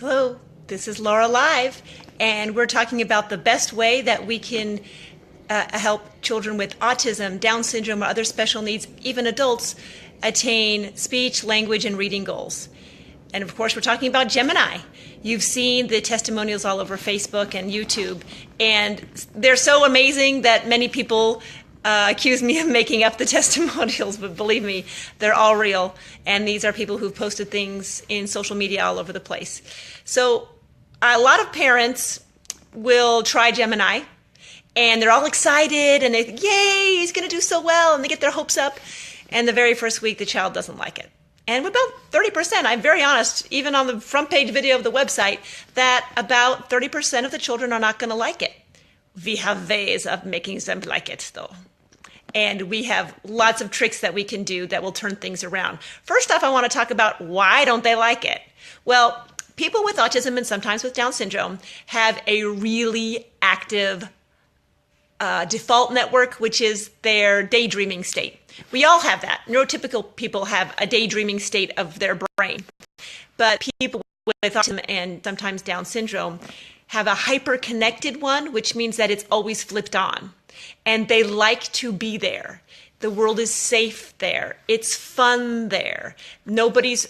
Hello, this is Laura Live, and we're talking about the best way that we can help children with autism, Down syndrome, or other special needs, even adults, attain speech, language, and reading goals. And of course, we're talking about Gemini. You've seen the testimonials all over Facebook and YouTube, and they're so amazing that many people accuse me of making up the testimonials, but believe me, they're all real. And these are people who've posted things in social media all over the place. So a lot of parents will try Gemini, and they're all excited, and they think, yay, he's going to do so well, and they get their hopes up. And the very first week, the child doesn't like it. And about 30%, I'm very honest, even on the front page video of the website, that about 30% of the children are not going to like it. We have ways of making them like it, though. And we have lots of tricks that we can do that will turn things around. First off, I want to talk about why don't they like it? Well, people with autism and sometimes with Down syndrome have a really active default network, which is their daydreaming state. We all have that. Neurotypical people have a daydreaming state of their brain. But people with autism and sometimes Down syndrome have a hyper-connected one, which means that it's always flipped on. And they like to be there. The world is safe there. It's fun there. Nobody's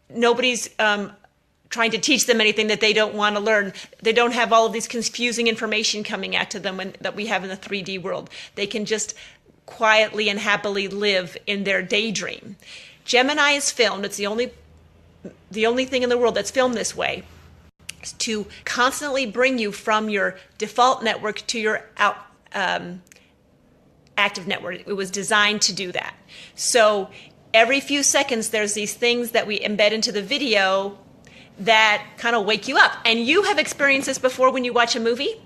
trying to teach them anything that they don't want to learn. They don't have all of this confusing information coming at to them that we have in the 3D world. They can just quietly and happily live in their daydream. Gemini is filmed. It's the only thing in the world that's filmed this way, to constantly bring you from your default network to your active network. It was designed to do that. So every few seconds, there's these things that we embed into the video that kind of wake you up. And you have experienced this before when you watch a movie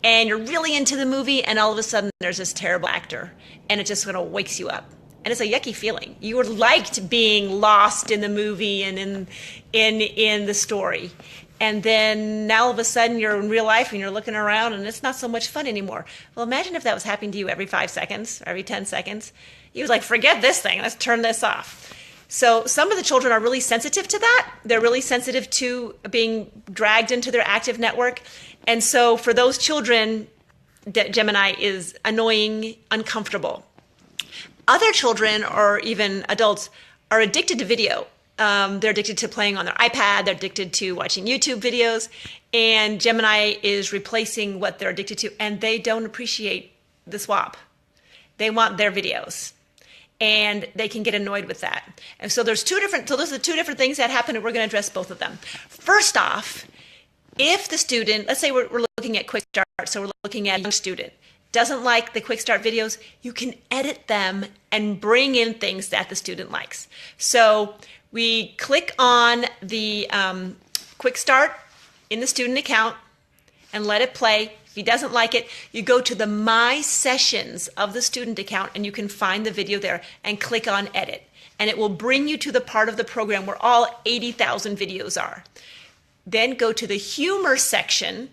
and you're really into the movie, and all of a sudden there's this terrible actor, and it just kind of wakes you up. And it's a yucky feeling. You were liked being lost in the movie and in the story. And then now all of a sudden you're in real life and you're looking around and it's not so much fun anymore. Well, imagine if that was happening to you every 5 seconds, or every 10 seconds. You was like, forget this thing, let's turn this off. So some of the children are really sensitive to that. They're really sensitive to being dragged into their active network. And so for those children, Gemini is annoying, uncomfortable. Other children or even adults are addicted to video. They're addicted to playing on their iPad. They're addicted to watching YouTube videos. And Gemini is replacing what they're addicted to. And they don't appreciate the swap. They want their videos. And they can get annoyed with that. And so those are two different things that happen, and we're going to address both of them. First off, if the student, let's say we're looking at Quick Start, so we're looking at a young student, doesn't like the Quick Start videos, you can edit them and bring in things that the student likes. So we click on the Quick Start in the student account and let it play. If he doesn't like it, you go to the My Sessions of the student account and you can find the video there and click on Edit. And it will bring you to the part of the program where all 80,000 videos are. Then go to the Humor section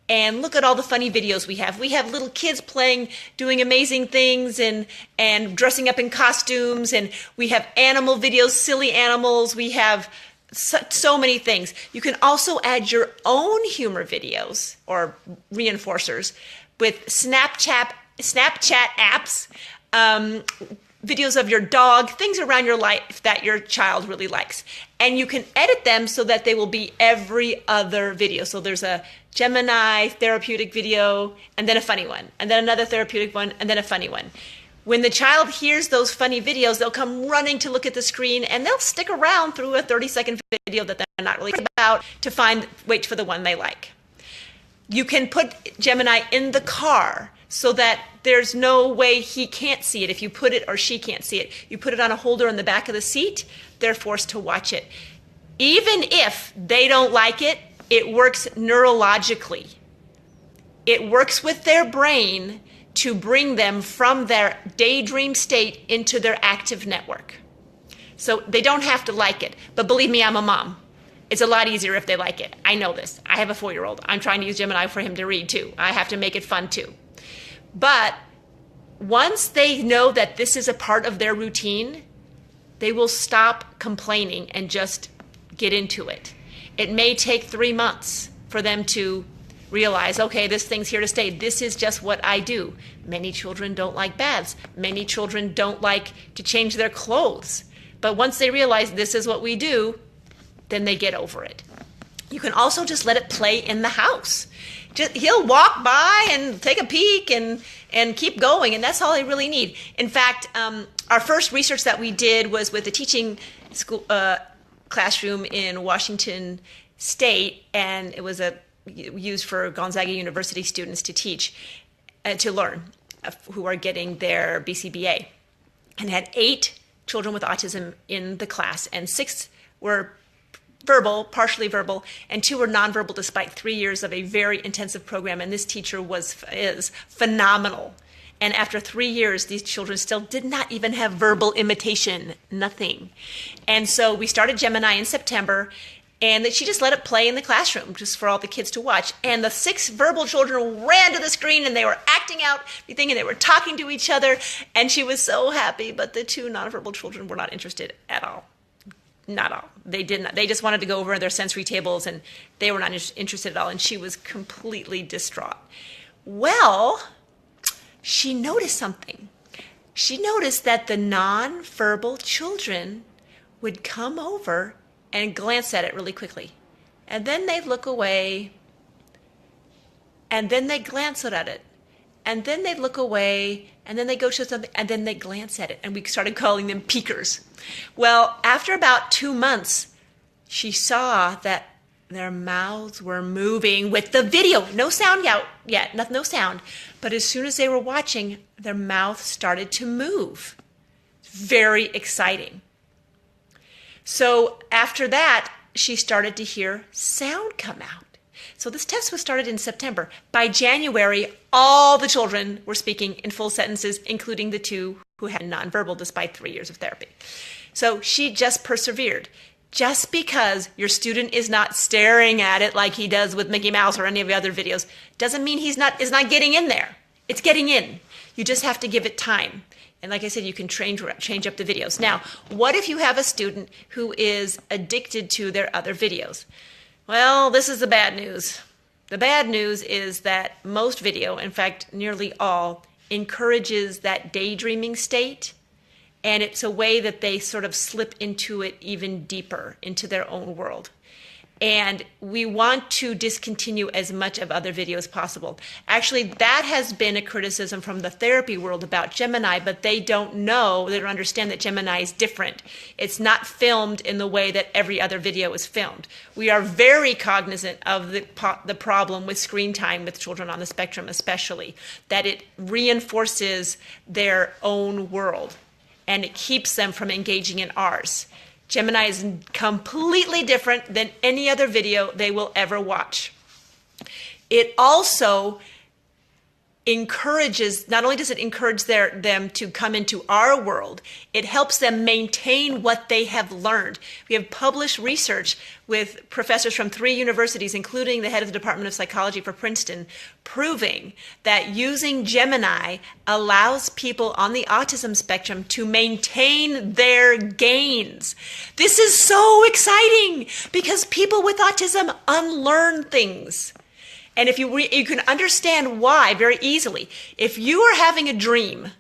and look at all the funny videos we have. We have little kids playing, doing amazing things and dressing up in costumes. And we have animal videos, silly animals. We have so many things. You can also add your own humor videos or reinforcers with Snapchat apps, videos of your dog, things around your life that your child really likes. And you can edit them so that they will be every other video. So there's a Gemini therapeutic video, and then a funny one, and then another therapeutic one, and then a funny one. When the child hears those funny videos, they'll come running to look at the screen, and they'll stick around through a 30-second video that they're not really about to wait for the one they like. You can put Gemini in the car so that there's no way he can't see it if you put it, or she can't see it. You put it on a holder in the back of the seat, they're forced to watch it. Even if they don't like it, it works neurologically. It works with their brain to bring them from their daydream state into their active network. So they don't have to like it. But believe me, I'm a mom. It's a lot easier if they like it. I know this. I have a 4-year-old. I'm trying to use Gemini for him to read too. I have to make it fun too. But once they know that this is a part of their routine, they will stop complaining and just get into it. It may take 3 months for them to realize, okay, this thing's here to stay. This is just what I do. Many children don't like baths. Many children don't like to change their clothes. But once they realize this is what we do, then they get over it. You can also just let it play in the house. He'll walk by and take a peek and keep going, and that's all they really need. In fact, our first research that we did was with a teaching school classroom in Washington State, and it was used for Gonzaga University students to teach, to learn, who are getting their BCBA, and had 8 children with autism in the class, and 6 were verbal, partially verbal, and 2 were nonverbal despite 3 years of a very intensive program. And this teacher is phenomenal. And after 3 years, these children still did not even have verbal imitation, nothing. And so we started Gemini in September, and she just let it play in the classroom just for all the kids to watch. And the 6 verbal children ran to the screen, and they were acting out everything, and they were talking to each other, and she was so happy. But the 2 nonverbal children were not interested at all. Not all. They did not. They just wanted to go over their sensory tables, and they were not interested at all. And she was completely distraught. Well, she noticed something. She noticed that the nonverbal children would come over and glance at it really quickly. And then they'd look away, and then they'd glance at it. And then they'd look away, and then they'd go to something, and then they'd glance at it. And we started calling them peekers. Well, after about 2 months, she saw that their mouths were moving with the video. No sound out yet, no sound. But as soon as they were watching, their mouth started to move. Very exciting. So after that, she started to hear sound come out. So this test was started in September. By January, all the children were speaking in full sentences, including the 2 who had nonverbal despite 3 years of therapy. So she just persevered. Just because your student is not staring at it like he does with Mickey Mouse or any of the other videos doesn't mean is not getting in there. It's getting in. You just have to give it time. And like I said, you can change up the videos. Now, what if you have a student who is addicted to their other videos? Well, this is the bad news. The bad news is that most video, in fact, nearly all, encourages that daydreaming state. And it's a way that they sort of slip into it even deeper, into their own world. And we want to discontinue as much of other video as possible. Actually, that has been a criticism from the therapy world about Gemini, but they don't understand that Gemini is different. It's not filmed in the way that every other video is filmed. We are very cognizant of the problem with screen time with children on the spectrum, especially, that it reinforces their own world and it keeps them from engaging in ours. Gemini is completely different than any other video they will ever watch. It also encourages, not only does it encourage them to come into our world, it helps them maintain what they have learned. We have published research with professors from 3 universities, including the head of the Department of Psychology for Princeton, proving that using Gemini allows people on the autism spectrum to maintain their gains. This is so exciting because people with autism unlearn things. And if you can understand why very easily. If you are having a dream, and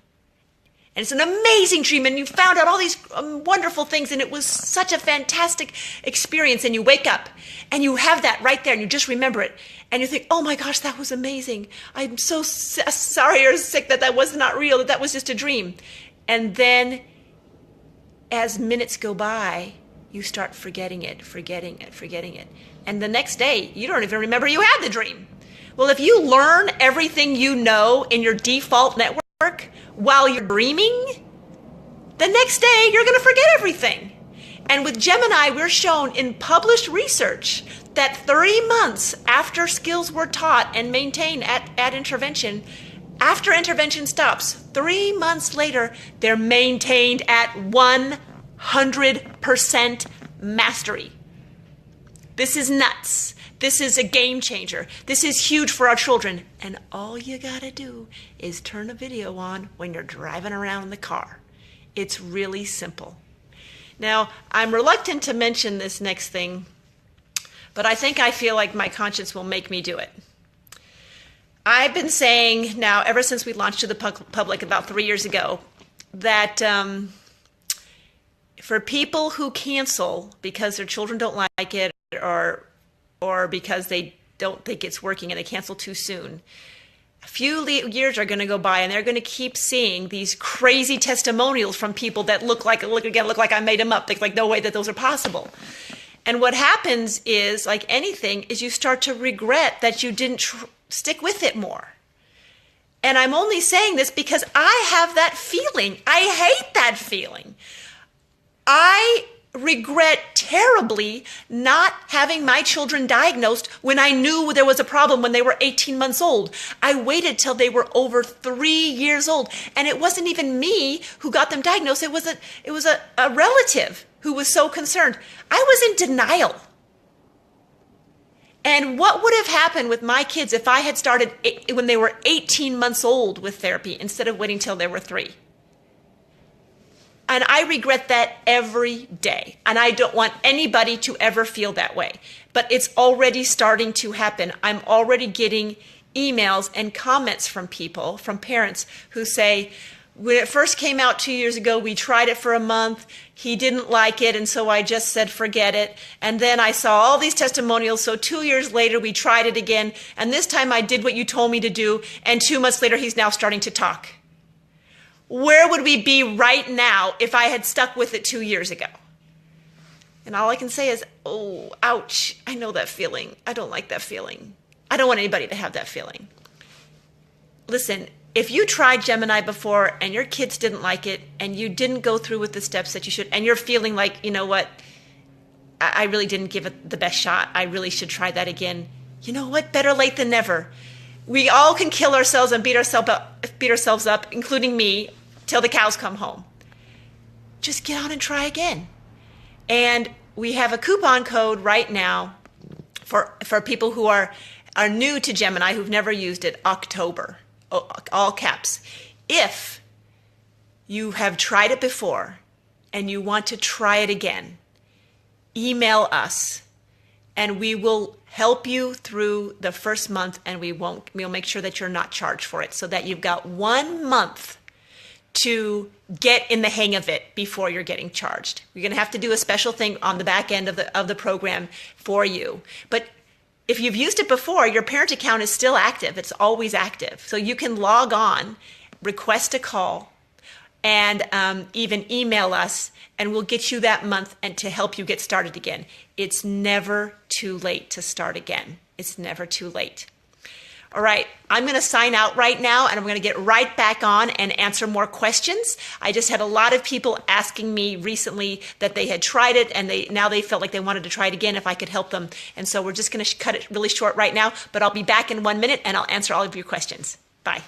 it's an amazing dream, and you found out all these wonderful things, and it was such a fantastic experience, and you wake up, and you have that right there, and you just remember it, and you think, oh my gosh, that was amazing. I'm so sorry or sick that was not real, that was just a dream. And then as minutes go by, you start forgetting it. And the next day, you don't even remember you had the dream. Well, if you learn everything you know in your default network while you're dreaming, the next day you're going to forget everything. And with Gemini, we're shown in published research that 3 months after skills were taught and maintained at intervention, after intervention stops, 3 months later, they're maintained at 100% mastery. This is nuts. This is a game changer. This is huge for our children. And all you gotta do is turn a video on when you're driving around in the car. It's really simple. Now, I'm reluctant to mention this next thing, but I think I feel like my conscience will make me do it. I've been saying now, ever since we launched to the public about 3 years ago, that for people who cancel because their children don't like it or because they don't think it's working and they cancel too soon, a few years are going to go by and they're going to keep seeing these crazy testimonials from people that look like I made them up. There's like no way that those are possible. And what happens is, like anything, is you start to regret that you didn't stick with it more. And I'm only saying this because I have that feeling. I hate that feeling. I regret terribly not having my children diagnosed when I knew there was a problem when they were 18 months old. I waited till they were over 3 years old. And it wasn't even me who got them diagnosed. It was a relative who was so concerned. I was in denial. And what would have happened with my kids if I had started when they were 18 months old with therapy instead of waiting till they were 3? And I regret that every day. And I don't want anybody to ever feel that way. But it's already starting to happen. I'm already getting emails and comments from people, from parents who say, when it first came out 2 years ago, we tried it for a month. He didn't like it, and so I just said, forget it. And then I saw all these testimonials, so 2 years later, we tried it again. And this time I did what you told me to do, and 2 months later, he's now starting to talk. Where would we be right now if I had stuck with it 2 years ago? And all I can say is, oh, ouch, I know that feeling. I don't like that feeling. I don't want anybody to have that feeling. Listen, if you tried Gemini before and your kids didn't like it and you didn't go through with the steps that you should, and you're feeling like, you know what, I really didn't give it the best shot. I really should try that again. You know what? Better late than never. We all can kill ourselves and beat ourselves up, including me, till the cows come home. Just get on and try again. And we have a coupon code right now for people who are new to Gemini, who've never used it, October, all caps. If you have tried it before and you want to try it again, email us and we will help you through the first month, and we'll make sure that you're not charged for it, so that you've got 1 month to get in the hang of it before you're getting charged. We're going to have to do a special thing on the back end of the program for you. But if you've used it before, your parent account is still active. It's always active. So you can log on, request a call, and even email us, and we'll get you that month and to help you get started again. It's never too late to start again. It's never too late. All right, I'm going to sign out right now, and I'm going to get right back on and answer more questions. I just had a lot of people asking me recently that they had tried it, and now they felt like they wanted to try it again if I could help them. And so we're just going to cut it really short right now, but I'll be back in 1 minute, and I'll answer all of your questions. Bye.